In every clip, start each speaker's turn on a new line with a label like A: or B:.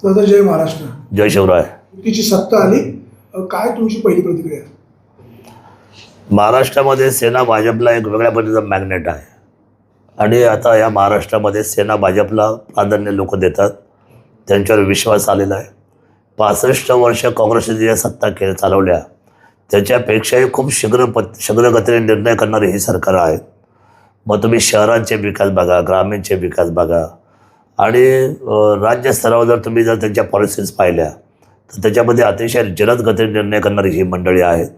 A: दादा जय महाराष्ट्र.
B: जय शिवराय.
A: तिची सत्ता आली, काय तुमची पहिली प्रतिक्रिया?
B: महाराष्ट्रामध्ये सेना भाजपला एक वेगळ्या पद्धतीचं मॅग्नेट आहे आणि आता या महाराष्ट्रामध्ये सेना भाजपला प्राधान्य लोक देतात, त्यांच्यावर विश्वास आलेला आहे. 65 वर्ष काँग्रेसने ज्या सत्ता चालवल्या त्याच्यापेक्षाही खूप शीघ्रगतीने निर्णय करणारे ही सरकार आहेत. मग तुम्ही शहरांचे विकास बघा, ग्रामीणचे विकास बघा आणि राज्य स्तरावर जर त्यांच्या पॉलिसीज पाहिल्या तर त्याच्यामध्ये अतिशय जलद गतीने निर्णय करणारी ही मंडळी आहेत.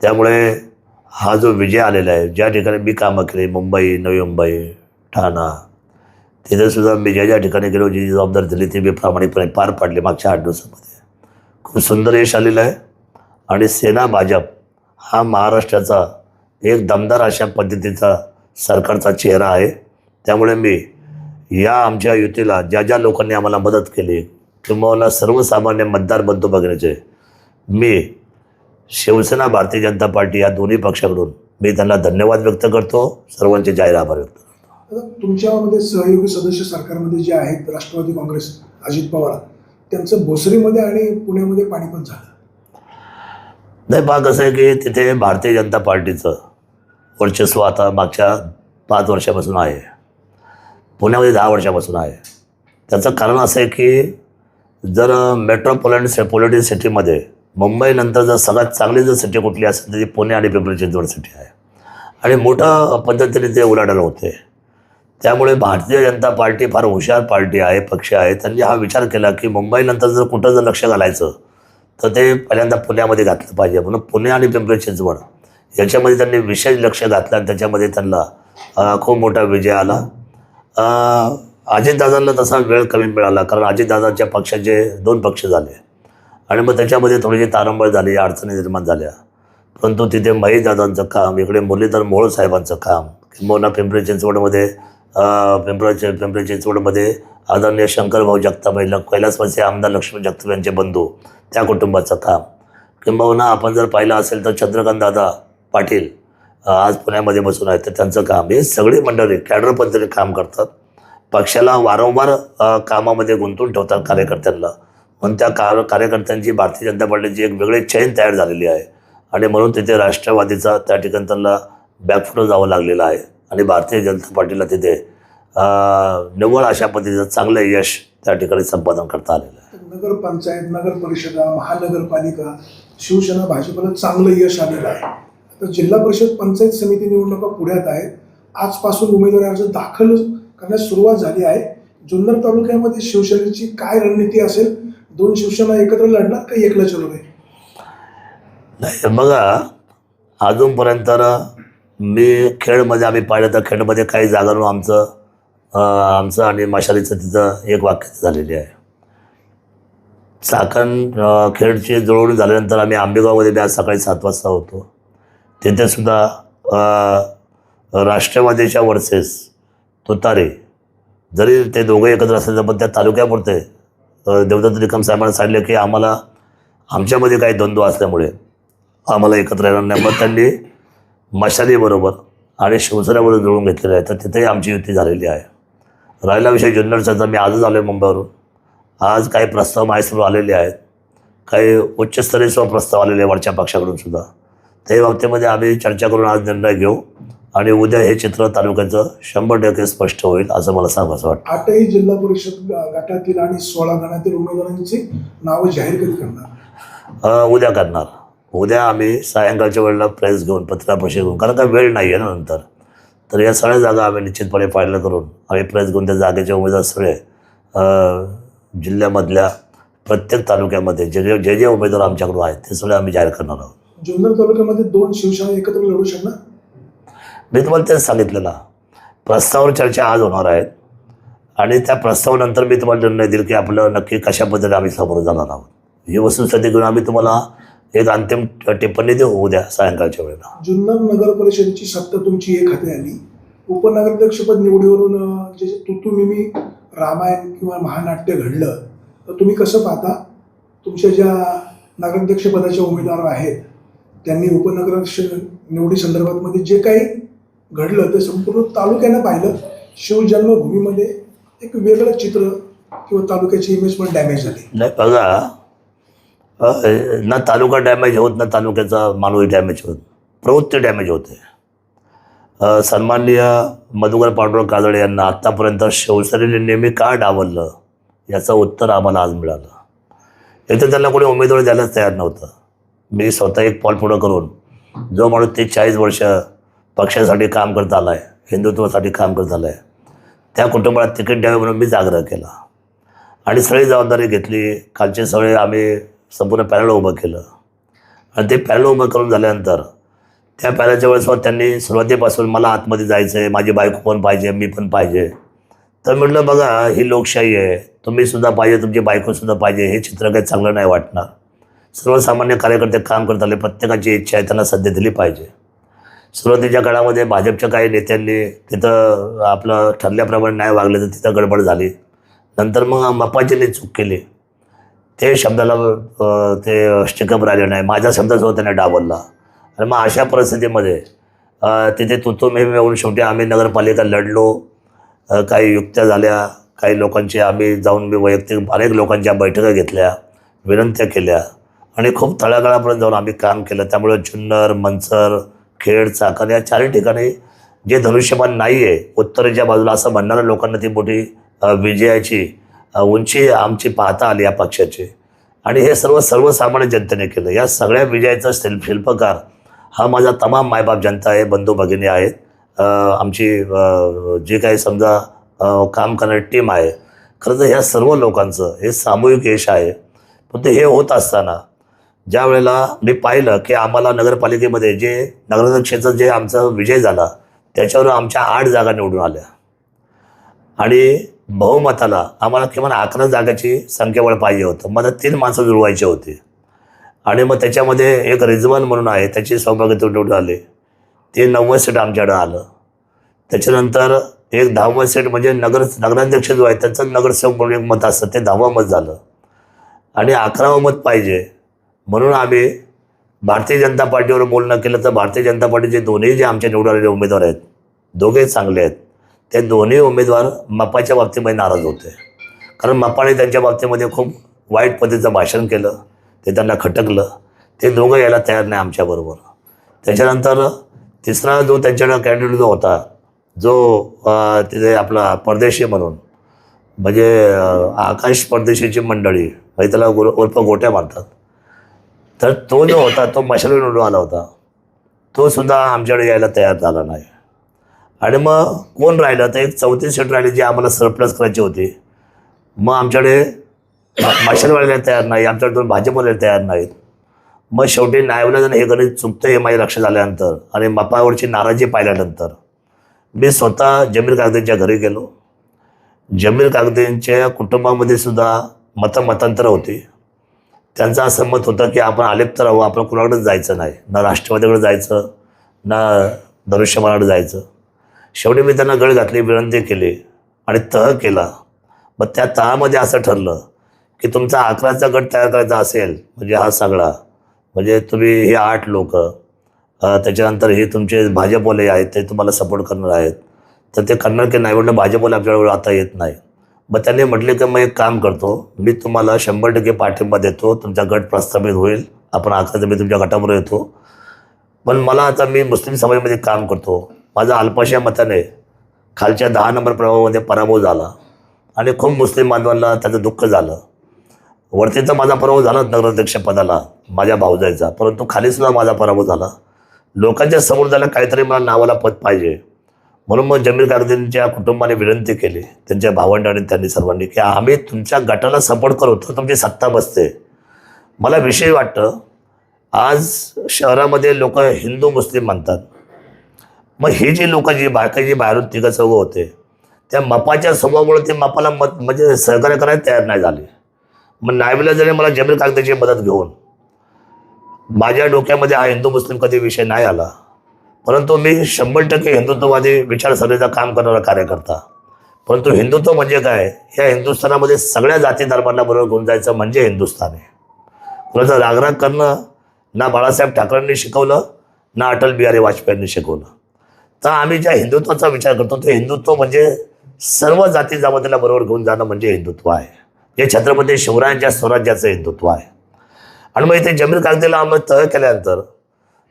B: त्यामुळे हा जो विजय आलेला आहे, ज्या ठिकाणी मी कामं केली, मुंबई, नवी मुंबई, ठाणा, तिथेसुद्धा मी ज्या ठिकाणी गेलो, जी जबाबदारी दिली ती मी प्रामाणिकपणे पार पाडली. मागच्या 8 दिवसामध्ये खूप सुंदर यश आलेलं आहे आणि सेना भाजप हा महाराष्ट्राचा एक दमदार अशा पद्धतीचा सरकारचा चेहरा आहे. त्यामुळे मी या आमच्या युतीला ज्या लोकांनी आम्हाला मदत केली, किंवा सर्वसामान्य मतदार बंधू बघण्याचे, मी शिवसेना, भारतीय जनता पार्टी या दोन्ही पक्षाकडून मी त्यांना धन्यवाद व्यक्त करतो, सर्वांचे जाहीर आभार व्यक्त करतो.
A: तुमच्यामध्ये सहयोगी सदस्य सरकारमध्ये जे आहेत राष्ट्रवादी काँग्रेस, अजित पवार, त्यांचं भोसरीमध्ये आणि पुण्यामध्ये पाणीपत झालं
B: नाही. भाग असं आहे की तिथे भारतीय जनता पार्टीचं वर्चस्व आता मागच्या 5 वर्षापासून आहे, पुण्यामध्ये 10 वर्षापासून आहे. त्याचं कारण असं आहे की जर मेट्रोपॉलिटन सिटीमध्ये मुंबईनंतर जर सगळ्यात चांगली जर सिटी कुठली असेल तर ती पुणे आणि पिंपरी चिंचवड सिटी आहे आणि मोठ्या पद्धतीने ते उलाढाल होते. त्यामुळे भारतीय जनता पार्टी फार हुशार पार्टी आहे, पक्ष आहे. त्यांनी हा विचार केला की मुंबईनंतर जर कुठं जर लक्ष घालायचं तर ते पहिल्यांदा पुण्यामध्ये घातलं पाहिजे, म्हणून पुणे आणि पिंपरी चिंचवड याच्यामध्ये त्यांनी विशेष लक्ष घातलं आणि त्याच्यामध्ये त्यांना खूप मोठा विजय आला. अजितदादांना तसा वेळ कमी मिळाला, कारण अजितदादांच्या पक्षाचे 2 पक्ष झाले आणि मग त्याच्यामध्ये थोडीशी तारंबळ झाली, अडचणी निर्माण झाल्या. परंतु तिथे महेशदादांचं काम, इकडे मुरलीधर मोहोळ साहेबांचं काम, किंवा पिंपरी चिंचवडमध्ये आदरणीय शंकरभाऊ जगताप, कैलासवासी आमदार लक्ष्मण जगताप यांचे बंधू, त्या कुटुंबाचं काम, किंवा आपण जर पाहिलं असेल तर चंद्रकांत दादा पाटील आज पुण्यामध्ये बसून आहेत, तर त्यांचं काम, हे सगळी मंडळी कॅडर पद्धतीने काम करतात, पक्षाला वारंवार कामामध्ये गुंतवून ठेवतात कार्यकर्त्यांना. म्हणून त्या कार्यकर्त्यांची भारतीय जनता पार्टीची एक वेगळी चैन तयार झालेली आहे आणि म्हणून तिथे राष्ट्रवादीचा त्या ठिकाणी त्यांना बॅकफुटं जावं लागलेलं आहे आणि भारतीय जनता पार्टीला तिथे निव्वळ अशा पद्धतीचं चांगलं यश त्या ठिकाणी संपादन करता आलेलं आहे.
A: नगरपंचायत, नगर परिषदा, महानगरपालिका, शिवसेना भाजपला चांगलं यश आलेलं आहे. आता जिल्हा परिषद, पंचायत समिती निवडणुका पुढ्यात आहेत. आजपासून उमेदवारी अर्ज दाखल करण्यास सुरुवात झाली आहे. जुन्नर तालुक्यामध्ये शिवसेनेची काय रणनीती असेल? 2 शिवसेना एकत्र लढणार का एकला चलो आहे?
B: नाही बघा, अजूनपर्यंत मी खेडमध्ये आम्ही पाहिलं तर खेडमध्ये काही जागांवर आमचं आणि मशालीचं तिथं एक वाक्य झालेली आहे. चाकण खेडची जुळवणी झाल्यानंतर आम्ही आंबेगावमध्ये आज सकाळी 7 वाजता होतो. तिथेसुद्धा राष्ट्रवादीच्या वर्सेस तुतारे, जरी ते दोघं एकत्र असायचं पण त्या तालुक्यापुरते देवदत्त निकम साहेबांना सांगितलं की आम्हाला आमच्यामध्ये काही द्वंद्व असल्यामुळे आम्हाला एकत्र येणार नाही. मग त्यांनी मशालीबरोबर आणि शिवसेनेबरोबर जुळून घेतलेलं आहे, तर तिथेही आमची युती झालेली आहे. राहिला विषय जुन्नरचा, तर मी आजच आलो आहे मुंबईवरून. आज काही प्रस्ताव माझ्यासमोर आलेले आहेत, काही उच्चस्तरीय प्रस्ताव आलेले आहे वरच्या पक्षाकडून सुद्धा. त्या बाबतीमध्ये आम्ही चर्चा करून आज निर्णय घेऊ आणि उद्या हे चित्र तालुक्याचं 100% स्पष्ट होईल असं मला सांगायचं वाटतं.
A: 8ही जिल्हा परिषद गटातील आणि 16 गणातील उमेदवारांची नावं जाहीर कधी करणार?
B: उद्या करणार. उद्या आम्ही सायंकाळच्या वेळेला प्रेस घेऊन, पत्रपरिषद घेऊन, कारण का वेळ नाही आहे ना नंतर, तर या सगळ्या जागा आम्ही निश्चितपणे फायनल करून आम्ही प्रेस घेऊन त्या जागेचे उमेदवार सगळे जिल्ह्यामधल्या प्रत्येक तालुक्यामध्ये जे जे उमेदवार आमच्याकडून आहेत ते सगळे आम्ही जाहीर करणार आहोत.
A: जुन्नर तालुक्यामध्ये 2 शिवसेना एकत्र लढू शकणार?
B: मी तुम्हाला तेच सांगितलं ना, प्रस्तावावर चर्चा आज होणार आहेत आणि त्या प्रस्तावानंतर मी तुम्हाला निर्णय देईल की आपलं नक्की कशा पद्धतीने आम्ही समोर जाणार आहोत. ही वस्तुस्थिती घेऊन आम्ही तुम्हाला एक अंतिम टिप्पणी देऊ उद्या सायंकाळच्या वेळेला.
A: जुन्नर नगर परिषदेची सत्ता तुमची एक हाती आली. उपनगराध्यक्षपद निवडीवरून जे तुतुमिमी रामायण किंवा महानाट्य घडलं, तर तुम्ही कसं पाहता? तुमच्या ज्या नगराध्यक्षपदाचे उमेदवार आहेत त्यांनी उपनगराध्यक्ष निवडीसंदर्भात जे काही घडलं ते संपूर्ण तालुक्यानं पाहिलं. शिवजन्मभूमीमध्ये एक वेगळं चित्र किंवा तालुक्याची इमेज पण डॅमेज झाली?
B: नाही बघा, ना तालुका डॅमेज होत ना तालुक्याचा माणूस डॅमेज होत, प्रवृत्ती डॅमेज होते. सन्माननीय मधुकर पांडुरंग काजळे यांना आत्तापर्यंत शिवसेनेने नेहमी का डावललं याचं उत्तर आम्हाला आज मिळालं. एक तर त्यांना कोणी उमेदवारी द्यायलाच तयार नव्हतं. मी स्वतः एक पाऊल पुढं करून जो माणूस 40 वर्ष पक्षासाठी काम करत आला आहे, हिंदुत्वासाठी काम करत आला आहे, त्या कुटुंबाला तिकीट द्यावे म्हणून मीच आग्रह केला आणि सगळी जबाबदारी घेतली. खालचे सगळे आम्ही संपूर्ण पॅनल उभं केलं आणि ते पॅनल उभं करून झाल्यानंतर त्या पॅनलच्या वेळेस त्यांनी सुरुवातीपासून मला आतमध्ये जायचं आहे, माझी बायको पण पाहिजे, मी पण पाहिजे. तर म्हटलं बघा, ही लोकशाही आहे, तुम्हीसुद्धा पाहिजे, तुमची बायकोसुद्धा पाहिजे, हे चित्र काही चांगलं नाही वाटणार. सर्वसामान्य कार्यकर्ते काम करत आले, प्रत्येकाची इच्छा आहे त्यांना सध्या दिली पाहिजे. सुरुवातीच्या काळामध्ये भाजपच्या काही नेत्यांनी तिथं आपलं ठरल्याप्रमाणे नाही वागले तर तिथं गडबड झाली. नंतर मग मपाजीने चूक केली, ते शब्दाला ते स्टिकअप राहिले नाही, माझ्या शब्दासोबत त्याने डावलला. आणि मग अशा परिस्थितीमध्ये तिथे तुतू मेहमी होऊन शेवटी आम्ही नगरपालिका लढलो. काही युक्त्या झाल्या, काही लोकांची आम्ही जाऊन मी वैयक्तिक अनेक लोकांच्या बैठका घेतल्या, विनंत्या केल्या आणि खूप तळागाळापर्यंत जाऊन आम्ही काम केलं. त्यामुळे जुन्नर, मंचर, खेड, चाकण या चारही ठिकाणी जे धनुष्यबाण नाही आहे उत्तरेच्या बाजूला असं म्हणणाऱ्या लोकांना ती मोठी विजयाची उंची आमची पाहता आली या पक्षाची. आणि हे सर्वसामान्य जनतेने केलं. या सगळ्या विजयाचा शिल्पकार हा माझा तमाम मायबाप जनता आहे, बंधू भगिनी आहेत, आमची जे काही समजा काम करणारी टीम आहे. खरं तर ह्या सर्व लोकांचं हे सामूहिक यश आहे. पण ते हे होत असताना ज्या वेळेला मी पाहिलं की आम्हाला नगरपालिकेमध्ये जे नगराध्यक्षाचा जे आमचा विजय झाला त्याच्यावर आमच्या 8 जागा निवडून आल्या आणि बहुमताला आम्हाला किमान 11 जागाची संख्याबळ पाहिजे होतं. मला 3 माणसं जुळवायची होती आणि मग त्याच्यामध्ये एक रिजवान म्हणून आहे, त्याची सौभाग्य निवडून आले, ते 90 सीट आमच्याकडं आलं. त्याच्यानंतर एक 10वं सीट म्हणजे नगराध्यक्ष जो आहे त्याचं नगरसेवक म्हणून एक मत असतं, ते 10वं मत झालं आणि 11वं मत पाहिजे म्हणून आम्ही भारतीय जनता पार्टीवर बोलणं केलं. तर भारतीय जनता पार्टीचे दोन्ही जे आमच्या निवडून आलेले उमेदवार आहेत, दोघे चांगले आहेत, ते दोन्ही उमेदवार मपाच्या बाबतीमध्ये नाराज होते. कारण मपाने त्यांच्या बाबतीमध्ये खूप वाईट पद्धतीचं भाषण केलं, ते त्यांना खटकलं. ते दोघं यायला तयार नाही आमच्याबरोबर. त्याच्यानंतर तिसरा जो त्यांच्याकडं कॅन्डिडेट जो होता, जो तिथे आपला परदेशी म्हणून म्हणजे आकाश परदेशीची मंडळी म्हणजे त्याला उर्फ गोट्या मारतात, तर तो जो होता तो मशाल निवडून आला होता, तो सुद्धा आमच्याकडे यायला तयार झाला नाही. आणि मग कोण राहिलं तर एक 34 सीट राहिली जी आम्हाला सरप्लस करायची होती. मग आमच्याकडे मशालवाल्याला तयार नाही, आमच्याकडे 2 भाजपवाले तयार नाहीत. मग शेवटी नायवला हे गणित चुकतं हे माझ्या लक्षात आल्यानंतर आणि मपावरची नाराजी पाहिल्यानंतर मी स्वतः जमीर कागदेंच्या घरी गेलो. जमीर कागदेंच्या कुटुंबामध्ये सुद्धा मतांतरं होती. त्यांचं असं मत होतं की आपण आलेप्त राहू, आपण कुणाकडेच जायचं नाही, ना राष्ट्रवादीकडे जायचं ना धनुष्यबाणाकडे जायचं. शेवटी मी त्यांना गळ घातली, विनंती केली आणि तह केला. मग त्या तहामध्ये असं ठरलं की तुमचा 11चा गट तयार करायचा असेल म्हणजे हा सगळा म्हणजे तुम्ही हे 8 लोक, त्याच्यानंतर हे तुमचे भाजपवाले आहेत ते तुम्हाला सपोर्ट करणार आहेत, तर ते करणार की नाही म्हटलं भाजपवाले आपल्याकडे आता येत नाही. मग त्यांनी म्हटले की मग एक काम करतो, मी तुम्हाला 100% पाठिंबा देतो, तुमचा गट प्रस्थापित होईल, आपण 11चा मी तुमच्या गटाबरोबर येतो. पण मला आता मी मुस्लिम समाजामध्ये काम करतो, माझा अल्पशा मताने खालच्या 10 नंबर प्रभावामध्ये पराभव झाला आणि खूप मुस्लिम बांधवांना त्याचं दुःख झालं. वरती तर माझा पराभव झाला नगराध्यक्षपदाला माझ्या भाऊजाईचा, परंतु खालीसुद्धा माझा पराभव झाला. लोकांच्या समोर जायला काहीतरी मला नावाला पद पाहिजे. म्हणून मग जमीर कागदेंच्या कुटुंबाने विनंती केली, त्यांच्या भावंडांनी त्यांनी सर्वांनी, की आम्ही तुमच्या गटाला सपोर्ट करू तर तुमची सत्ता बसते. मला विषय वाटतं आज शहरामध्ये लोक हिंदू मुस्लिम म्हणतात. मग ही जी लोक जी बाहेरून 3-4 होते त्या मपाच्या स्वभावामुळे ते मपाला म्हणजे सहकार्य करायला तयार नाही झाले. मग नायविलाजाने मला जमीर कागदेची मदत घेऊन माझ्या डोक्यामध्ये हा हिंदू मुस्लिम कधी विषय नाही आला, परंतु मी 100% हिंदुत्ववादी विचारसरणीचं काम करणारा कार्यकर्ता. परंतु हिंदुत्व म्हणजे काय, या हिंदुस्थानामध्ये सगळ्या जाती धर्मांना बरोबर घेऊन जायचं म्हणजे हिंदुस्थान आहे. कुणाचा रागराग करणं ना बाळासाहेब ठाकरेंनी शिकवलं ना अटल बिहारी वाजपेयींनी शिकवलं. तर आम्ही ज्या हिंदुत्वाचा विचार करतो ते हिंदुत्व म्हणजे सर्व जाती जमातीला बरोबर घेऊन जाणं म्हणजे हिंदुत्व आहे. हे छत्रपती शिवरायांच्या स्वराज्याचं हिंदुत्व आहे. आणि मग इथे जमीर कागदीला आम्ही तह केल्यानंतर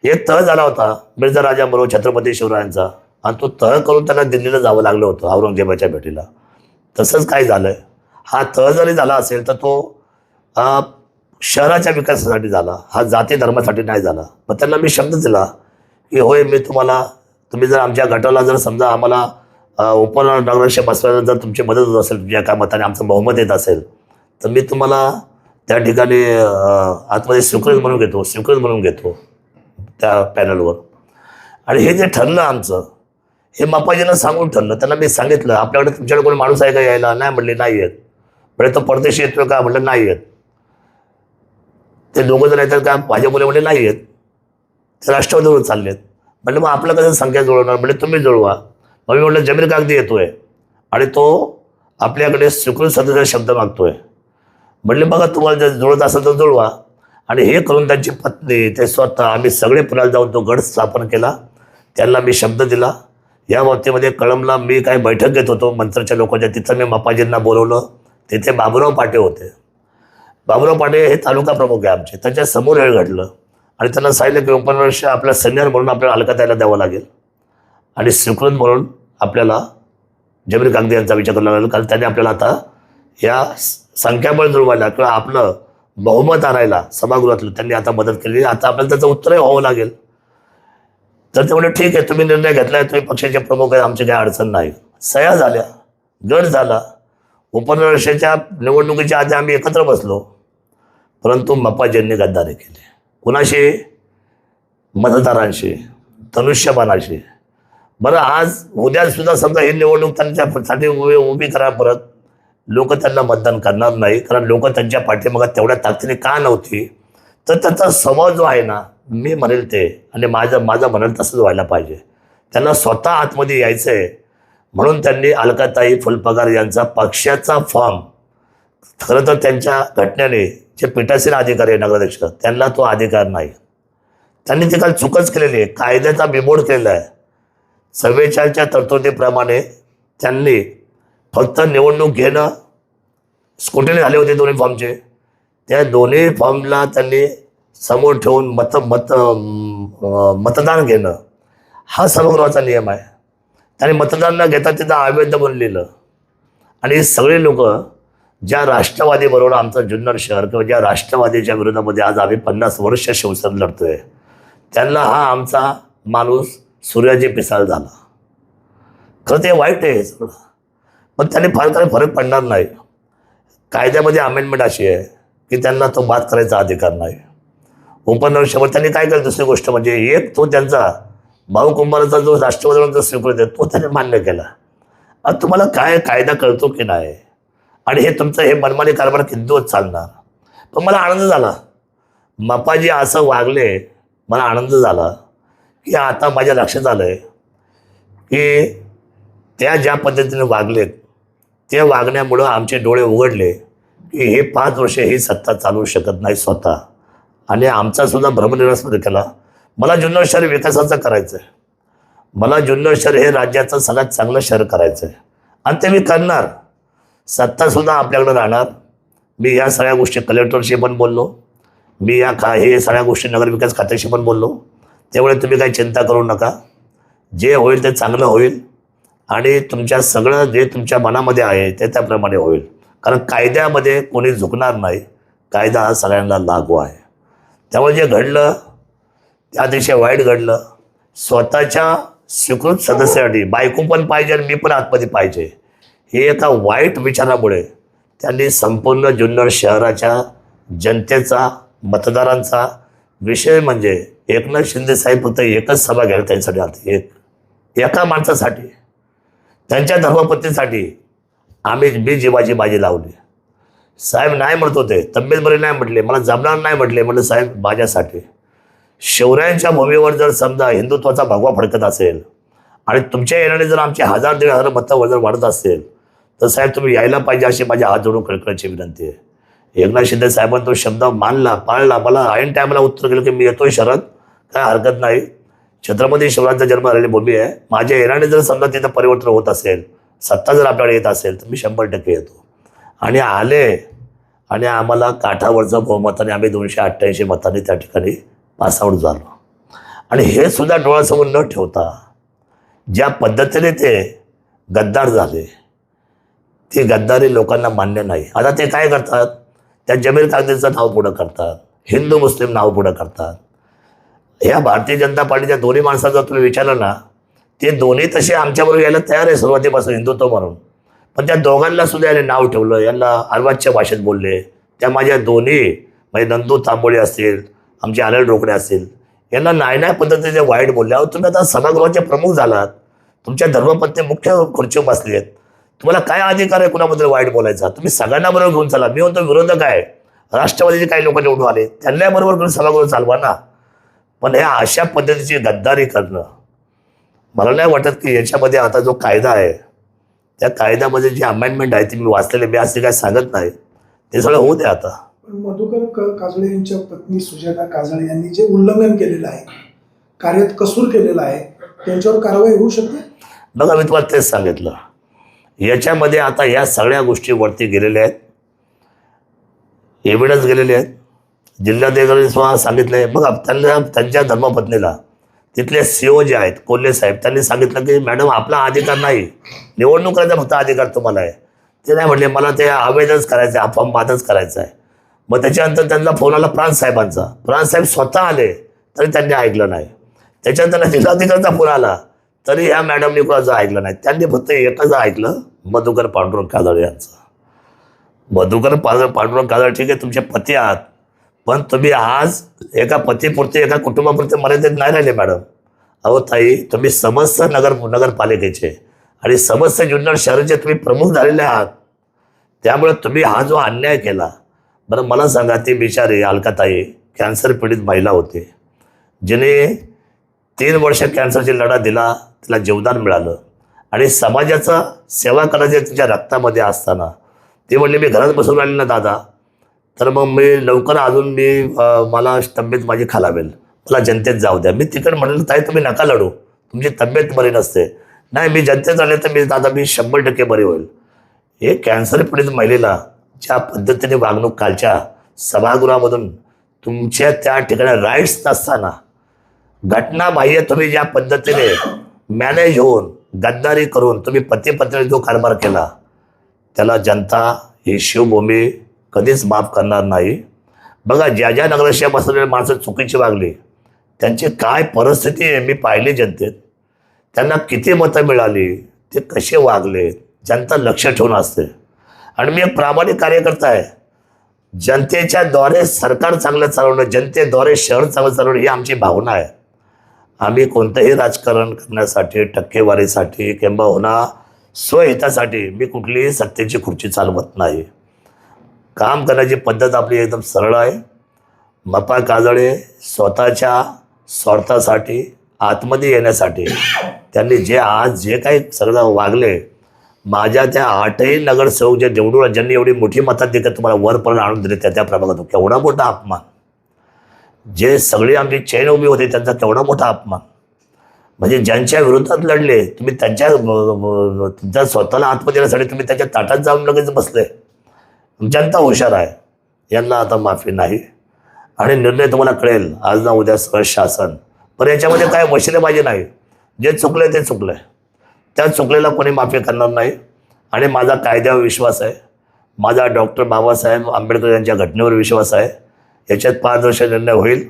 B: एक तह झाला होता मिर्झा राजाबरोबर छत्रपती शिवरायांचा, आणि तो तह करून त्यांना दिल्लीला जावं लागलं होतं औरंगजेबाच्या भेटीला. तसंच काय झालंय, हा तह जरी झाला असेल तर तो शहराच्या विकासासाठी झाला, हा जाती धर्मासाठी नाही झाला. मग त्यांना मी शब्द दिला की होय, मी तुम्ही जर आमच्या गटाला जर समजा आम्हाला उपनगराध्यक्ष बसवायला जर तुमची मदत होत असेल, तुमच्या काय मताने आमचं बहुमत येत असेल, तर मी तुम्हाला त्या ठिकाणी आतमध्ये स्वीकृत म्हणून घेतो त्या पॅनलवर. आणि हे जे ठरलं आमचं, हे मापाजीनं सांगून ठरलं. त्यांना मी सांगितलं आपल्याकडे तुमच्याकडे कोणी माणूस आहे का यायला? नाही म्हणले, नाही येत. म्हणजे तो परदेशी येतोय का? म्हटलं नाही येत. ते दोघं जण येतात का? भाजपले म्हणजे नाही येत, ते राष्ट्रवादीवर चाललेत. म्हटलं मग आपलं कसं संख्या जुळवणार? म्हणजे तुम्ही जुळवा. मग मी म्हटलं जमीर कागदी येतोय आणि तो आपल्याकडे स्वीकृत सदस्य शब्द मागतोय. म्हटले बघा तुम्हाला जर जुळत असेल तर जुळवा. आणि हे करून त्यांची पत्नी, ते स्वतः, आम्ही सगळे पुण्याला जाऊन तो गट स्थापन केला. त्यांना मी शब्द दिला. या बाबतीमध्ये कळंबला मी काय बैठक घेत होतो मंत्रच्या लोकांच्या, तिथं मी मापाजींना बोलवलं. तिथे बाबुराव पाटे होते. बाबुराव पाटे हे तालुका प्रमुख आहे आमचे. त्याच्या समोर हे घडलं आणि त्यांना सांगितलं की उपनगराध्यक्ष आपला सिनियर म्हणून आपल्याला अलकाताईला द्यावं लागेल आणि स्वीकृत म्हणून आपल्याला जमीर कागदी यांचा विचार करावा लागेल, कारण त्यांनी आपल्याला आता या संख्याबळ जुळवायला किंवा आपलं बहुमत आणायला सभागृहातलं त्यांनी आता मदत केली. आता आपल्याला त्याचं उत्तरही व्हावं लागेल. तर ते म्हणजे ठीक आहे, तुम्ही निर्णय घेतलाय, तुम्ही पक्षाचे प्रमुख आहे, आमची काही अडचण नाही. सह्या झाल्या, गट झाला. उपनगराध्यक्षाच्या निवडणुकीच्या आधी आम्ही एकत्र बसलो, परंतु मापाजींनी गद्दारी केली. कुणाशी? मतदारांशी, धनुष्यबाणाशी. बरं, आज उद्या सुद्धा समजा ही निवडणूक त्यांच्यासाठी उभी करा, परत लोक त्यांना मतदान करणार नाही, कारण लोक त्यांच्या पाठीमागे तेवढ्या ताकदीने का नव्हती. तर त्याचा स्वभाव जो आहे ना, मी म्हणेल ते आणि माझं म्हणेल तसंच व्हायला पाहिजे. त्यांना स्वतः आतमध्ये यायचं आहे. म्हणून त्यांनी अलकाताई फुलपगार यांचा पक्षाचा फॉर्म, खरं तर त्यांच्या घटनेने जे पीठासीन अधिकारी आहे नगराध्यक्ष, त्यांना तो अधिकार नाही. त्यांनी ते काल चुकच केलेली आहे, कायद्याचा बिमोड केलेला आहे. 44च्या तरतुदीप्रमाणे त्यांनी फक्त निवडणूक घेणं, स्क्रुटिनी झाले होते दोन्ही फॉर्मचे, त्या दोन्ही फॉर्मला त्यांनी समोर ठेवून मतदान घेणं हा सभागृहाचा नियम आहे. त्यांनी मतदान न घेता तिथं अवैध म्हणून लिहिलं. आणि हे सगळे लोक ज्या राष्ट्रवादीबरोबर आमचं जुन्नर शहर किंवा ज्या राष्ट्रवादीच्या विरोधामध्ये आज आम्ही 50 वर्ष शिवसेना लढतोय, त्यांना हा आमचा माणूस सूर्याजी पिसाळ झाला. खरं ते वाईट आहे सगळं, पण त्यांनी फार काही फरक पडणार नाही. कायद्यामध्ये अमेंडमेंट अशी आहे की त्यांना तो बाद करायचा अधिकार नाही. उपनगराध्यक्षावर त्यांनी काय केलं, दुसरी गोष्ट म्हणजे एक तो त्यांचा भाऊ कुंभाराचा जो राष्ट्रवादीचा स्वीकृत आहे तो त्याने मान्य केला. आता तुम्हाला काय कायदा कळतो की नाही, आणि हे तुमचं हे मनमानी कारभार किती दिवस चालणार. पण मला आनंद झाला मापाजी असं वागले, मला आनंद झाला की आता माझ्या लक्षात आलं आहे की त्या ज्या पद्धतीने वागलेत त्या वागण्यामुळं आमचे डोळे उघडले की हे 5 वर्षे ही सत्ता चालवू शकत नाही स्वतः. आणि आमचासुद्धा भ्रमनिरास केला. मला जुन्नर शहर विकासाचं करायचं आहे. मला जुन्नर शहर हे राज्याचं सगळ्यात चांगलं शहर करायचं आहे आणि ते मी करणार. सत्तासुद्धा आपल्याकडे राहणार. मी या सगळ्या गोष्टी कलेक्टरशी पण बोललो, मी हे सगळ्या गोष्टी नगरविकास खात्याशी पण बोललो. त्यामुळे तुम्ही काही चिंता करू नका, जे होईल ते चांगलं होईल आणि तुमच्या सगळं जे तुमच्या मनामध्ये आहे ते त्याप्रमाणे होईल. कारण कायद्यामध्ये कोणी झुकणार नाही, कायदा हा सगळ्यांना लागू आहे. त्यामुळे जे घडलं ते अतिशय वाईट घडलं. स्वतःच्या स्वीकृत सदस्यासाठी बायको पण पाहिजे आणि मी पण आतमध्ये पाहिजे, हे एका वाईट विचारामुळे त्यांनी संपूर्ण जुन्नर शहराच्या जनतेचा, मतदारांचा विषय म्हणजे एकनाथ शिंदे साहेब फक्त एकच सभा घ्यायला त्यांच्यासाठी आले, एका माणसासाठी, त्यांच्या धर्मपत्नीसाठी मी जीवाची बाजी लावली. साहेब नाही म्हणत होते, तब्येत बरी नाही म्हटले, मला जमणार नाही म्हटले. म्हटलं साहेब माझ्यासाठी. शिवरायांच्या भूमीवर जर समजा हिंदुत्वाचा भगवा फडकत असेल आणि तुमच्या येण्याने जर आमचे 1000-1500 मतं जर वाढत असेल तर साहेब तुम्ही यायला पाहिजे, अशी माझ्या हात जोडून कळकळीची विनंती आहे. एकनाथ शिंदे साहेबांनी तो शब्द मानला, पाळला. मला ऐन टायमाला उत्तर केलं की मी येतोय शरद, काय हरकत नाही. छत्रपती शिवरायांचा जन्म झालेली भूमी आहे. माझ्या येण्याने जर समजा तिथं परिवर्तन होत असेल सत्ता जर आपल्याकडे येत असेल तर मी 100% येतो. आणि आले आणि आम्हाला काठावरचं बहुमताने आम्ही 288 मतांनी त्या ठिकाणी पासआउट झालो. आणि हे सुद्धा डोळ्यासमोर न ठेवता ज्या पद्धतीने ते गद्दार झाले, ती गद्दारी लोकांना मान्य नाही. आता ते काय करतात, त्या जमीर कायद्याचं नाव पुढं करतात, हिंदू मुस्लिम नाव पुढं करतात. ह्या भारतीय जनता पार्टीच्या दोन्ही माणसांना जर तुम्ही विचारलं ना, ते दोन्ही तसे आमच्याबरोबर यायला तयार आहे सुरुवातीपासून हिंदुत्व म्हणून. पण त्या दोघांना सुद्धा याने नाव ठेवलं, यांना अर्वाच्य भाषेत बोलले. त्या माझ्या दोन्ही म्हणजे नंदू तांबोळे असतील, आमचे आनंद रोकडे असतील, यांना नायनाय पद्धतीने वाईट बोलले. अहो तुम्ही आता सभागृहाचे प्रमुख झालात, तुमच्या धर्मपत्नी मुख्य खुर्चीवर बसली आहेत, तुम्हाला काय अधिकार आहे कुणाबद्दल वाईट बोलायचा? तुम्ही सगळ्यांना बरोबर घेऊन चला. मी म्हणतो विरोधक आहे, राष्ट्रवादीचे काही लोक निवडून आले, त्यांना बरोबर घेऊन सभागृह चालवा ना. पण ह्या अशा पद्धतीची गद्दारी करणं, मला नाही वाटत की याच्यामध्ये आता जो कायदा आहे त्या कायद्यामध्ये जी अमेंडमेंट आहे ती मी वाचलेली, मी असे काय सांगत नाही, ते सगळं होऊ दे. आता
A: मधुकर काजळे यांच्या पत्नी सुजाता काजळे यांनी जे उल्लंघन केलेलं आहे, कार्यात कसूर केलेला आहे, त्यांच्यावर कारवाई होऊ शकते.
B: बघा मी तुम्हाला तेच सांगितलं, याच्यामध्ये आता या सगळ्या गोष्टी वरती गेलेल्या आहेत, एव्हिडन्स गेलेले आहेत. जिल्हाधिकारी स्वतः सांगितले. बघा त्यांना त्यांच्या धर्मपत्नीला तिथले CEO जे आहेत कोल्हे साहेब, त्यांनी सांगितलं की मॅडम आपला अधिकार नाही, निवडणूक करायचा फक्त अधिकार तुम्हाला आहे. ते नाही म्हटले मला ते आवेदनच करायचं आहे, अपवादच करायचा आहे. मग त्याच्यानंतर त्यांचा फोन आला प्रांत साहेबांचा. प्रांत साहेब स्वतः आले तरी त्यांनी ऐकलं नाही. त्याच्यानंतर जिल्हाधिकाऱ्यांचा फोन आला तरी ह्या मॅडमने कोणाचं ऐकलं नाही. त्यांनी फक्त एकच ऐकलं, मधुकर पांडुरंग काजळे यांचं. मधुकर पांडुरंग काजळे ठीक आहे तुमचे पती आहात, पण तुम्ही आज एका पतीपुरते एका कुटुंबापुरते मर्यादित नाही राहिले मॅडम. अहो ताई, तुम्ही समस्त नगरपालिकेचे आणि समस्त जुन्नर शहराचे तुम्ही प्रमुख झालेले आहात. त्यामुळे तुम्ही हा जो अन्याय केला, बरं मला सांगा, ती बिचारी अलकाताई कॅन्सर पीडित महिला होती, जिने 3 वर्ष कॅन्सरची लढा दिला, तिला जीवदान मिळालं आणि समाजाचा सेवा करायचे तिच्या रक्तामध्ये असताना ती म्हणली मी घरात बसून राहिली ना दादा, तर मग मी लवकर अजून मला तब्येत माझी खालावेल, मला जनतेत जाऊ द्या. मी तिकडे म्हटलं ताई तुम्ही नका लढू, तुमची तब्येत बरी नसते. नाही मी जनतेत आले तर मी 100% बरी होईल. हे कॅन्सर पीडित महिलेला ज्या पद्धतीने वागणूक कालच्या सभागृहामधून तुमच्या त्या ठिकाणी राईट्स नसताना घटनाबाह्य तुम्ही ज्या पद्धतीने मॅनेज होऊन गद्दारी करून तुम्ही पती पत्नीने जो कारभार केला, त्याला जनता ही शिवभूमी कधीच माफ करणार नाही. बघा ज्या ज्या नगरसेवक असलेले माणसं चुकीची वागली, त्यांची काय परिस्थिती आहे मी पाहिली जनतेत. त्यांना किती मतं मिळाली, ते कसे वागले, जनता लक्ष ठेवून असते. आणि मी एक प्रामाणिक कार्यकर्ता आहे. जनतेच्या द्वारे सरकार चांगलं चालवणं, जनतेद्वारे शहर चांगलं चालवणं ही आमची भावना आहे. आम्ही कोणतंही राजकारण करण्यासाठी, टक्केवारीसाठी किंबहुना स्वहितासाठी मी कुठलीही सत्तेची खुर्ची चालवत नाही. काम करण्याची पद्धत आपली एकदम सरळ आहे. मप्पा काजळे स्वतःच्या स्वार्थासाठी, आतमध्ये येण्यासाठी त्यांनी जे काही सगळं वागले, माझ्या त्या 8ही नगरसेवक जे ज्यांनी एवढी मोठी मतात देखील तुम्हाला वरपर्यंत आणून दिले त्या प्रभागातून, केवढा मोठा अपमान. जे सगळे आमची चैन उभी होते त्यांचा केवढा मोठा अपमान. म्हणजे ज्यांच्या विरोधात लढले तुम्ही तुमच्या स्वतःला आतमध्ये येण्यासाठी तुम्ही त्याच्या ताटात जाऊन लगेच बसले. जनता हुशार आहे, यांना आता माफी नाही. आणि निर्णय तुम्हाला कळेल आज ना उद्या सगळं शासन. पण याच्यामध्ये काय वशिलेबाजी नाही, जे चुकले ते चुकले, त्या चुकलेला कोणी माफी करणार नाही. आणि माझा कायद्यावर विश्वास आहे, माझा डॉक्टर बाबासाहेब आंबेडकर यांच्या घटनेवर विश्वास आहे. याच्यात पारदर्शक निर्णय होईल.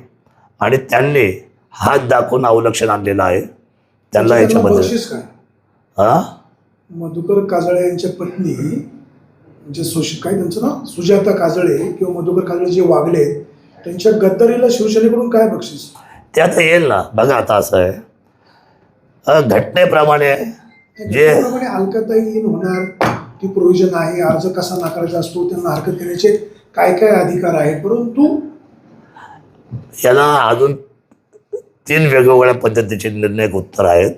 B: आणि त्यांनी हात दाखवून अवलक्षण आणलेलं आहे. त्यांना याच्यामध्ये
A: मधुकर काजळे यांच्या पत्नी म्हणजे काय त्यांचं नाव सुजाता काजळे किंवा मधुकर काजळे जे वागले त्यांच्या गद्दारीला शिवसेनेकडून काय बक्षीस
B: ते आता येईल ना. बघा आता असं आहे, घटनेप्रमाणे जे
A: अलकाताई होणार ती प्रोव्हिजन आहे, अर्ज कसा नाकारायचा असतो, त्यांना हरकत करण्याचे काय काय अधिकार आहेत. परंतु
B: याला अजून 3 वेगवेगळ्या पद्धतीचे निर्णय उत्तर आहेत.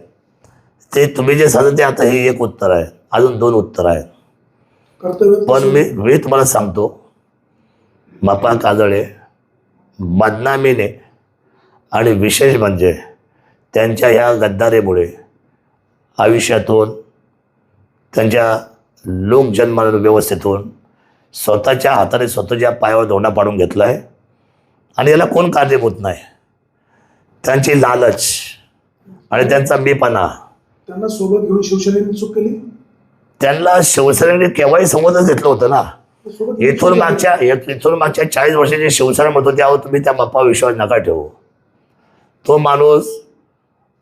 B: ते तुम्ही जे सांगते आता हे एक उत्तर आहे, अजून 2 उत्तर आहेत. पण मी तुम्हाला सांगतो, मप्पा काजळे बदनामीने आणि विशेष म्हणजे त्यांच्या ह्या गद्दारीमुळे आयुष्यातून त्यांच्या लोकजन्म व्यवस्थेतून स्वतःच्या हाताने स्वतःच्या पायावर धोंडा पाडून घेतला आहे. आणि याला कोण कारणीभूत नाही? त्यांची लालच आणि त्यांचा मीपणा.
A: त्यांना सोबत घेऊन शिवसेनेने चूक केली.
B: त्यांना शिवसेनेने केव्हाही संबंध घेतलं होतं ना.
A: सोबत
B: इथून मागच्या 40 वर्षाची शिवसेना म्हणतो त्यावर तुम्ही त्या बाप्पा विश्वास नका ठेवू. तो माणूस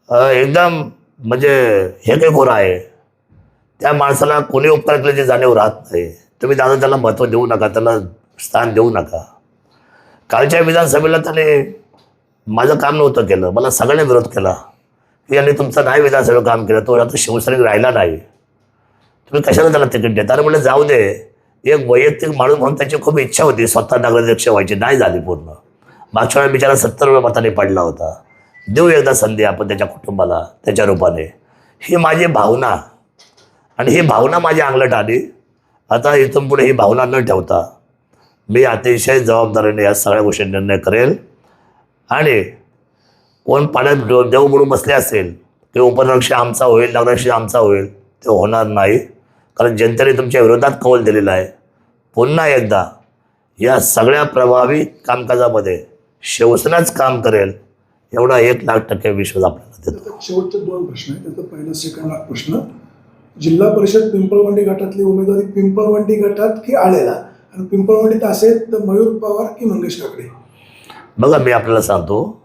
B: एकदम म्हणजे हे काही गोरा आहे. त्या माणसाला कोणी उपकार केल्याची जाणीव राहत नाही. तुम्ही दादा त्याला महत्त्व देऊ नका, त्याला स्थान देऊ नका. कालच्या विधानसभेला त्याने माझं काम नव्हतं केलं, मला सगळ्यांनी विरोध केला की यांनी तुमचं नाही विधानसभेत काम केलं, तो आता शिवसेनेत राहिला नाही, तुम्ही कशाला त्याला तिकीट देता? अरे म्हटलं जाऊ दे, एक वैयक्तिक माणूस म्हणून त्याची खूप इच्छा होती स्वतः नगराध्यक्ष व्हायची, नाही झाली पूर्ण. मागच्या वेळेला बिचारा 70 मताने पडला होता. देऊ एकदा संधी आपण त्याच्या कुटुंबाला त्याच्या रूपाने. ही माझी भावना आणि ही भावना माझ्या अंगलट आली. आता इथून पुढे ही भावना न ठेवता मी अतिशय जबाबदारीने या सगळ्या गोष्टी निर्णय करेल. आणि कोण पाण्यात देव बुडून बसले असेल की उपनगराध्यक्ष आमचा होईल, नगराध्यक्ष आमचा होईल, ते होणार नाही. कारण जनतेने तुमच्या विरोधात कौल दिलेला आहे. पुन्हा एकदा या सगळ्या प्रभावी कामकाजामध्ये शिवसेनाच काम करेल एवढा 1,00,000% विश्वास आपल्याला देतो.
A: शेवटचे 2 प्रश्न आहेत. त्याचा पहिला सेकंड प्रश्न, जिल्हा परिषद पिंपळवंडी गटातली उमेदवारी पिंपळवंडी गटात की आळेला, आणि पिंपळवंडीत असेल तर मयूर पवार की मंगेश काकडे?
B: बघा, मी आपल्याला सांगतो,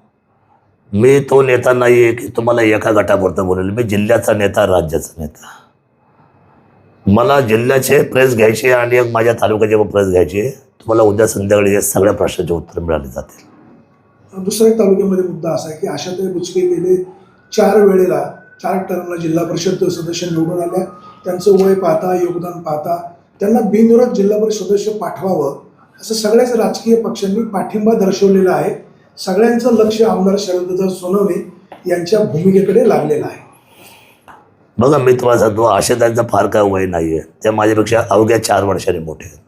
B: मी तो नेता नाही आहे की तुम्हाला एका गटापुरतं बोलेल. मी जिल्ह्याचा नेता, राज्याचा नेता. मला जिल्ह्याचे प्रेस घ्यायचे आणि एक माझ्या तालुक्याचे प्रेस घ्यायचे. तुम्हाला उद्या संध्याकाळी या सगळ्या प्रश्नाचे उत्तर मिळाले जातील.
A: दुसऱ्या एक तालुक्यामध्ये मुद्दा असा आहे की आशाताई बुचके गेले 4 टर्मला जिल्हा परिषद सदस्य निवडून आल्या. त्यांचं वय पाहता, योगदान पाहता त्यांना बिनविरोध जिल्हा परिषद सदस्य पाठवावं असं सगळ्याच राजकीय पक्षांनी पाठिंबा दर्शवलेला आहे. सगळ्यांचं लक्ष आमदार शरददादा सोनवणे यांच्या भूमिकेकडे लागलेलं आहे.
B: बघा, मी तुम्हाला सांगतो, आशाताईंचं फार काय वय नाही आहे. त्या माझ्यापेक्षा अवघ्या 4 वर्षांनी मोठे आहेत.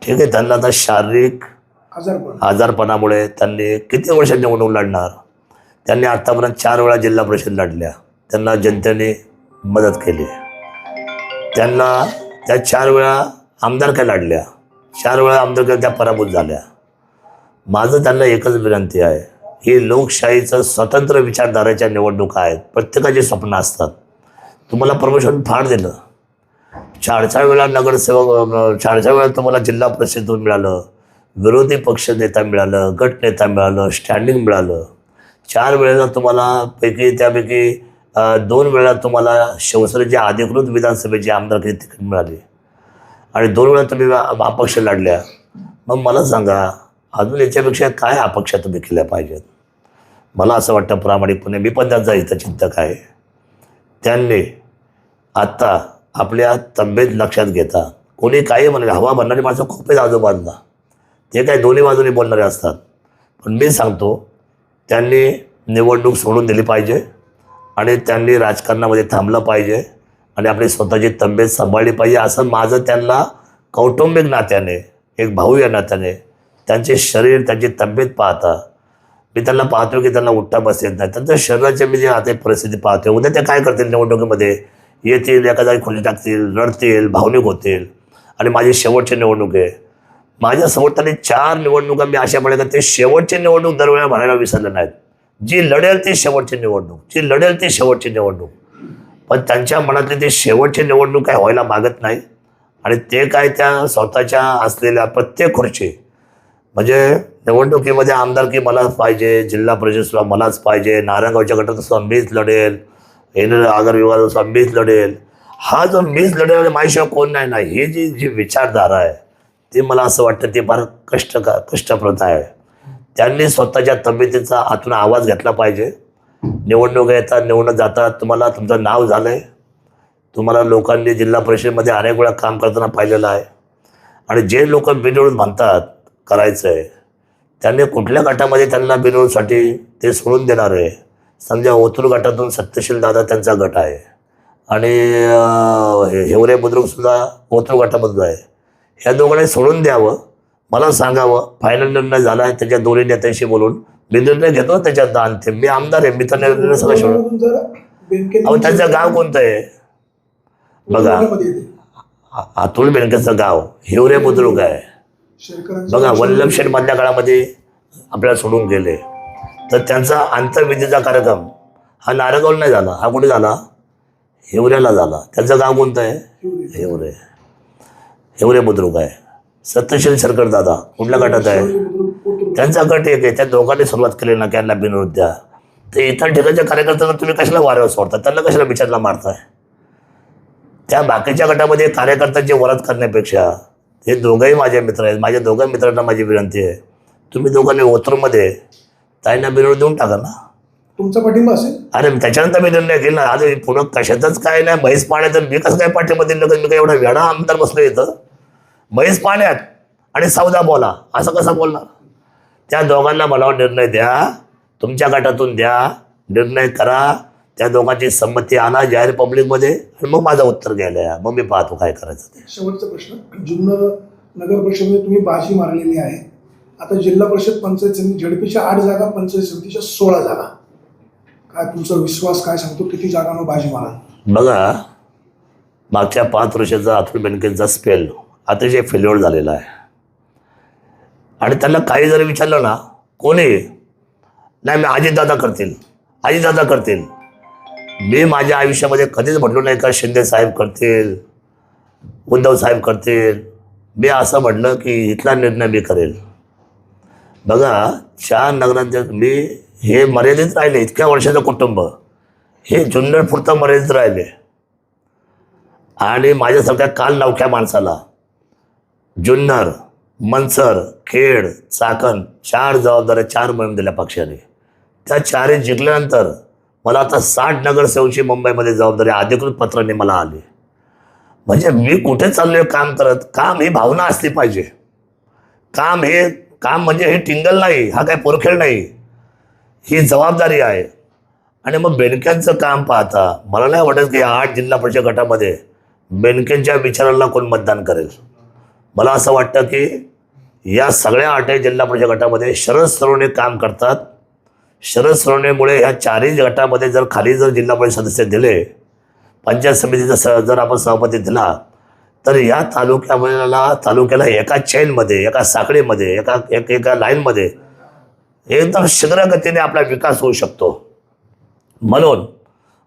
B: ठीक आहे, त्यांना आता शारीरिक आजारपणामुळे त्यांनी किती वर्ष निवडणूक लढणार. त्यांनी आत्तापर्यंत 4 वेळा जिल्हा परिषद लढल्या. त्यांना जनतेने मदत केली. त्यांना त्या 4 वेळा आमदार काय लढल्या, 4 वेळा आमदार काय त्या पराभूत झाल्या. माझं त्यांना एकच विनंती आहे, ही लोकशाहीचं स्वतंत्र विचारधारेच्या निवडणुका आहेत. प्रत्येकाची स्वप्न असतात. तुम्हाला प्रमोशन फार दिलं, 4 वेळा नगरसेवक, 4 वेळा तुम्हाला जिल्हा परिषदेतून मिळालं, विरोधी पक्ष नेता मिळालं, गट नेता मिळालं, स्टँडिंग मिळालं. 4 वेळेला तुम्हाला त्यापैकी 2 वेळा तुम्हाला शिवसेनेच्या अधिकृत विधानसभेची आमदारकी तिकीट मिळाली आणि 2 वेळा तुम्ही अपक्ष लढल्या. मग मला सांगा, अजून याच्यापेक्षा काय अपेक्षा तुम्ही केल्या पाहिजेत? मला असं वाटतं प्रामाणिकपणे, मी पण त्यांचा हितचिंतक आहे. त्यांनी आत्ता आपल्या तब्येत लक्षात घेता, कोणी काही म्हणाले, हवा बनणारी माणसं खूप आहेत आजूबाजूला, ते काय दोन्ही बाजूने बोलणारे असतात. पण मी सांगतो, त्यांनी निवडणूक सोडून दिली पाहिजे आणि त्यांनी राजकारणामध्ये थांबलं पाहिजे आणि आपली स्वतःची तब्येत सांभाळली पाहिजे. असं माझं त्यांना कौटुंबिक नात्याने, एक भाऊ या नात्याने, त्यांचे शरीर, त्यांची तब्येत पाहता मी त्यांना पाहतो की त्यांना उठता बस येत नाही. त्यांच्या शरीराची मी जे आता परिस्थिती पाहतो, उद्या ते काय करतील, निवडणुकीमध्ये येतील, एका जागी खोली टाकतील, रडतील, भावनिक होतील. आणि माझी शेवटची निवडणूक आहे. माझ्या समोरताने 4 निवडणुका मी अशा म्हणे का ते शेवटची निवडणूक दरवेळेला म्हणायला विसरले नाहीत. जी लढेल ती शेवटची निवडणूक, जी लढेल ती शेवटची निवडणूक. पण त्यांच्या मनातली ती शेवटची निवडणूक काय व्हायला मागत नाही. आणि ते काय त्या स्वतःच्या असलेल्या प्रत्येक खुर्ची, म्हणजे निवडणुकीमध्ये आमदारकी मलाच पाहिजे, जिल्हा परिषद मलाच पाहिजे, नारायणगावच्या गटात सुद्धा मीच लढेल, आगर विभागात सुद्धा मीच लढेल, हा जो मीच लढेल माझ्याशिवाय कोण नाही ना, ही जी विचारधारा आहे ती मला असं वाटतं ती फार कष्टप्रद आहे. त्यांनी स्वतःच्या तब्येतीचा आतून आवाज घेतला पाहिजे. निवडणूक येतात, निवडणूक जातात, तुम्हाला तुमचं नाव झालं आहे, तुम्हाला लोकांनी जिल्हा परिषदेमध्ये अनेक वेळा काम करताना पाहिलेलं आहे. आणि जे लोक बिनविरोध म्हणतात करायचं आहे, त्यांनी कुठल्या गटामध्ये त्यांना बिनविरोधसाठी ते सोडून देणार आहे. समजा ओतूर गटातून सत्यशील दादा त्यांचा गट आहे आणि हिवरे बुद्रुकसुद्धा ओतूर गटामधून आहे. ह्या दोघांनी सोडून द्यावं, मला सांगावं, फायनल निर्णय झाला आहे, त्याच्या दोन्ही नेत्यांशी बोलून मी निर्णय घेतो त्याच्यात अंतिम. मी आमदार आहे, मी तर निर्णय सगळं सोडून. अहो, त्यांचं गाव कोणतं आहे? बघा.
A: कोणत्या येते?
B: अतुल बेनकेचं गाव हिवरे बुद्रुक आहे.
A: शेरकरांच्या
B: बघा, वल्लभशेठ मधल्या काळामध्ये आपल्याला सोडून गेले, तर त्यांचा आंतरविधीचा कार्यक्रम हा नारगावला नाही झाला, हा कुठे झाला? हिवऱ्याला झाला. त्यांचं गाव कोणतं आहे? हिवरे. हिवरे बुद्रुक आहे. सत्यशील सरकर दादा कुठल्या गटात आहे? त्यांचा गट एक आहे. त्या दोघांनी सुरुवात केली ना त्यांना बिनविद्या. तर इतर ठिकाणच्या कार्यकर्त्यांना तुम्ही कशाला वाऱ्यावर सोडता? त्यांना कशाला विचारला मारताय? त्या बाकीच्या गटामध्ये कार्यकर्त्यांची वरात करण्यापेक्षा हे दोघंही माझे मित्र आहेत. माझ्या दोघं मित्रांना माझी विनंती आहे, तुम्ही दोघांनी ओतरमध्ये ताईंना बिनविरोध देऊन टाका ना.
A: तुमचा पाठिंबा असेल?
B: अरे त्याच्यानंतर मी निर्णय केला. आज पुढं कशातच काय नाही. म्हैस पाण्यात मी कसं काय पाठिंबा दिलं? मी काय एवढा वेळा आमदार बसलो इथं? म्हैस पाण्यात आणि सौदा बोला, असं कसं बोलणार? त्या दोघांना मला निर्णय द्या, तुमच्या गटातून द्या, निर्णय करा, त्या दोघांची संमती आणा जाहीर पब्लिकमध्ये, आणि मग माझं उत्तर घ्यायला या. मग मी पाहतो काय करायचं ते.
A: शेवटचा प्रश्न, जुन्नर नगर परिषदेमध्ये तुम्ही बाजी मारलेली आहे. आता जिल्हा परिषद पंचायत समिती झडपीच्या 8 जागा, पंचायत समितीच्या 16 जागा. काय तुमचा विश्वास काय सांगतो, किती जागांवर बाजी मारा?
B: बघा, मागच्या 5 वर्षाचा अतुल बेनकेचा स्पेल अतिशय फेल्युअर झालेला आहे. आणि त्यांना काही जरी विचारलं ना, कोणी नाही, मी अजितदादा करतील, अजितदादा करतील. मी माझ्या आयुष्यामध्ये कधीच म्हटलो नाही का शिंदे साहेब करतील, उद्धव साहेब करतील. मी असं म्हटलं की इथला निर्णय मी करेल. बघा, 4 नगराध्यक्ष मी हे मर्यादित राहिले. इतक्या वर्षाचं कुटुंब हे जुन्नर पुरतं मर्यादित राहिले. आणि माझ्यासारख्या काल नवख्या माणसाला जुन्नर, मनसर, खेड, चाकण 4 जबाबदाऱ्या 4 मिळून दिल्या पक्षाने. त्या 4ही जिंकल्यानंतर मला आता 60 नगरसेवकची मुंबईमध्ये जबाबदारी अधिकृत पत्राने मला आली. म्हणजे मी कुठे चाललोय काम करत? काम ही भावना असली पाहिजे. काम म्हणजे हे टिंगल नाही, हा काय पोरखेळ नाही, ही जबाबदारी आहे. आणि मग बेनक्यांचं काम पाहता मला नाही वाटत की 8 जिल्हा परिषद गटामध्ये बेनकेंच्या विचारांना कोण मतदान करेल. मला असं वाटतं की या सगळ्या 8 जिल्हा परिषद गटामध्ये शरद सोनवणे काम करतात. शरद सोनवणेमुळे ह्या 4ही गटामध्ये जर खाली जर जिल्हा परिषद सदस्य दिले, पंचायत समितीचा जर आपण सभापती दिला, तर या तालुक्याला एका चेनमध्ये, एका साखळीमध्ये, एका लाईनमध्ये एकदम शीघ्रगतीने आपला विकास होऊ शकतो. म्हणून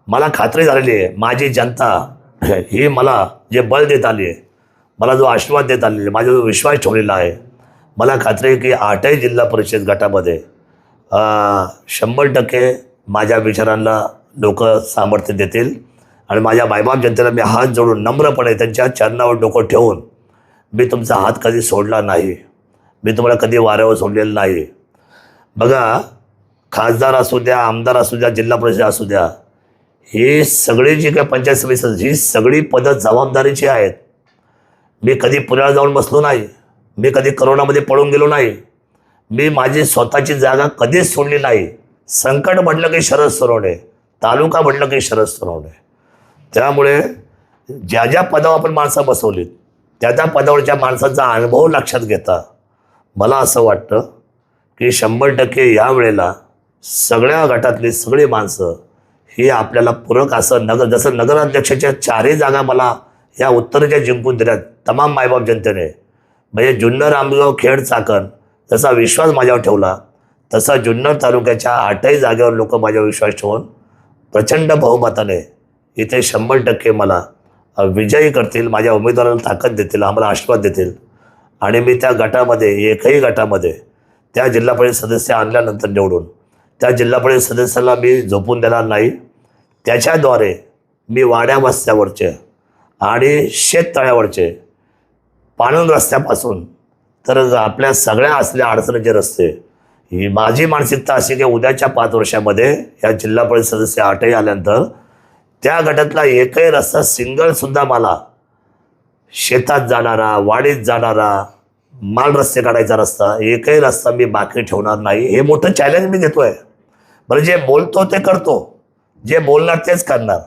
B: मला खात्री झालेली आहे, माझी जनता ही मला जे बळ देत आली आहे, मला जो आशीर्वाद देत आलेला आहे, माझा जो विश्वास ठेवलेला आहे, मला खात्री आहे की 8ही जिल्हा परिषद गटामध्ये 100% माझ्या विचारांना लोक सामर्थ्य देतील. आणि माझ्या मायबाप जनतेला मी हात जोडून नम्रपणे त्यांच्या चरणावर डोकं ठेवून, मी तुमचा हात कधी सोडला नाही, मी तुम्हाला कधी वाऱ्यावर सोडलेलं नाही. बघा, खासदार असू द्या, आमदार असू द्या, जिल्हा परिषद असू द्या, ही सगळी जी काही पंचायत समिती, ही सगळी पदं जबाबदारीची आहेत. मी कधी पुण्याला जाऊन बसलो नाही, मी कधी करोनामध्ये पळून गेलो नाही, मी माझी स्वतःची जागा कधीच सोडली नाही. संकट म्हटलं की शरद सोनवणे, तालुका म्हटलं की शरद सोनवणे. त्यामुळे ज्या ज्या पदावर आपण माणसं बसवलीत, त्या त्या पदावरच्या माणसाचा अनुभव लक्षात घेता मला असं वाटतं की 100% यावेळेला सगळ्या गटातली सगळी माणसं ही आपल्याला पूरक असं जसं नगराध्यक्षाच्या 4ही जागा मला या उत्तरेच्या जिंकून दिल्यात तमाम मायबाप जनतेने, म्हणजे जुन्नर, आंबेगाव, खेड, चाकण जसा विश्वास माझ्यावर ठेवला, तसा जुन्नर तालुक्याच्या 8ही जागेवर लोक माझ्यावर विश्वास ठेवून प्रचंड बहुमताने इथे 100% मला विजयी करतील, माझ्या उमेदवाराला ताकद देतील, आम्हाला आशीर्वाद देतील. आणि मी त्या गटामध्ये, एकही गटामध्ये त्या जिल्हा परिषद सदस्य आणल्यानंतर निवडून त्या जिल्हा परिषद सदस्याला मी झोपून देणार नाही. त्याच्याद्वारे मी वाड्या वस्त्यावरचे आणि शेततळ्यावरचे पाणंद रस्त्यापासून तर आपल्या सगळ्या असलेल्या अडचणीचे रस्ते, ही माझी मानसिकता अशी की उद्याच्या 5 वर्षामध्ये या जिल्हा परिषद सदस्य 8ही आल्यानंतर त्या गटातला एकही रस्ता सिंगलसुद्धा मला शेतात जाणारा, वाडीत जाणारा, माल रस्ते काढायचा रस्ता, एकही रस्ता मी बाकी ठेवणार नाही. हे मोठं चॅलेंज मी घेतो आहे. बरं, जे बोलतो ते करतो, जे बोलणार तेच करणार.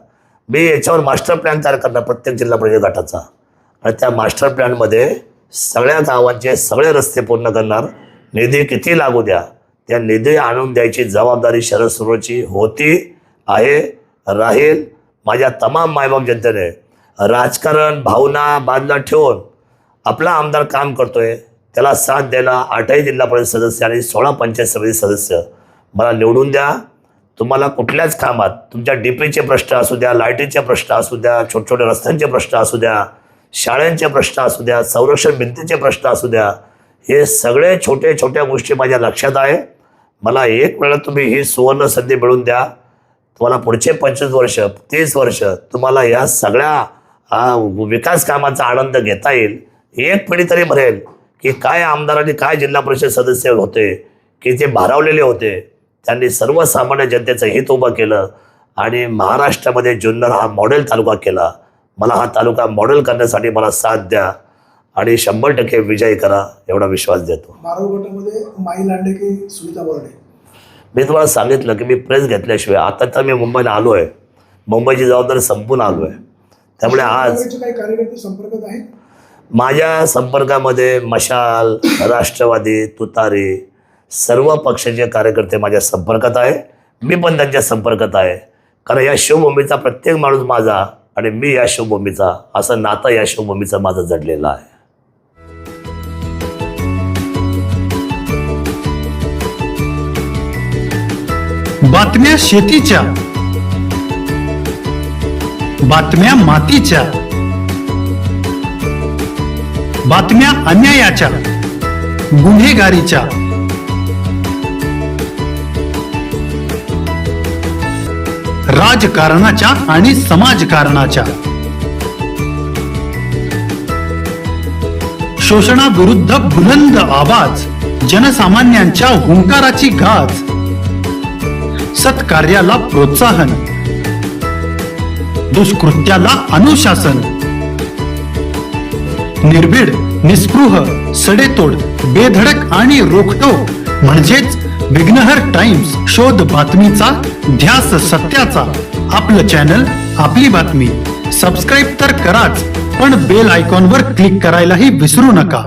B: मी याच्यावर मास्टर प्लॅन तयार करणार प्रत्येक जिल्हा परिषद गटाचा, आणि त्या मास्टर प्लॅनमध्ये सगळ्या गावांचे सगळे रस्ते पूर्ण करणार. निधी किती लागू द्या, त्या निधी आणून द्यायची जबाबदारी शरद सोनवणेची होती, आहे, राहील. माझ्या तमाम मायबाप जनतेने राजकारण भावना बाजूला ठेवून आपला आमदार काम करतोय, त्याला साथ द्यायला 8ही जिल्हा परिषद सदस्य आणि 16 पंचायत समिती सदस्य मला निवडून द्या. तुम्हाला कुठल्याच कामात तुमच्या डीपीचे प्रश्न असू द्या, लाईटीचे प्रश्न असू द्या, छोटे छोटे रस्त्यांचे प्रश्न असू द्या, शाळांचे प्रश्न असू द्या, संरक्षण भिंतीचे प्रश्न असू द्या, हे सगळे छोटे छोट्या गोष्टी माझ्या लक्षात आहे. मला एक वेळा तुम्ही ही सुवर्ण संधी मिळून द्या. तुम्हाला पुढचे 25 वर्ष 30 वर्ष तुम्हाला या सगळ्या विकास कामाचा आनंद घेता येईल. एक पिढी तरी भरेल की काय आमदारांनी काय जिल्हा परिषद सदस्य होते की ते भारावलेले होते, त्यांनी सर्वसामान्य जनतेचं हित उभं केलं आणि महाराष्ट्रामध्ये जुन्नर हा मॉडेल तालुका केला. मला हा तालुका मॉडेल करण्यासाठी मला साथ द्या आणि 100% विजयी करा एवढा विश्वास देतो.
A: मारव गटामध्ये माई लांडेकी, सुनीता बोर्डे.
B: मी तुम्हाला सांगितलं की मी प्रेस घेतल्याशिवाय आता तर मी मुंबईला आलो आहे, मुंबईची जबाबदारी संपून आलो आहे. त्यामुळे आज
A: काँग्रेसचे काही कार्यकर्ते संपर्कात आहेत.
B: माझ्या संपर्कामध्ये मशाल, राष्ट्रवादी, तुतारी सर्व पक्षाचे कार्यकर्ते माझ्या संपर्कात आहे. मी पण त्यांच्या संपर्कात आहे, कारण या शिवभूमीचा प्रत्येक माणूस माझा आणि मी या शिवभूमीचा, असं नातं या शिवभूमीचं माझं जडलेलं आहे.
C: बातम्या शेतीच्या, बातम्या मातीच्या, बातम्या अन्यायाच्या, गुन्हेगारीच्या, राजकारणाच्या आणि समाजकारणाच्या, शोषणाविरुद्ध बुलंद आवाज, जनसामान्यांच्या हुंकाराची गाज, सत्कार्याला प्रोत्साहन, दुष्कृत्याला अनुशासन, निर्भीड, निस्पृह, सडेतोड, बेधडक आणि रोखटोक म्हणजेच विघ्नहर टाइम्स. शोध बातमीचा, ध्यास सत्याचा. आपलं चॅनल, आपली बातमी. सबस्क्राईब तर कराच, पण बेल आयकॉनवर क्लिक करायलाही विसरू नका.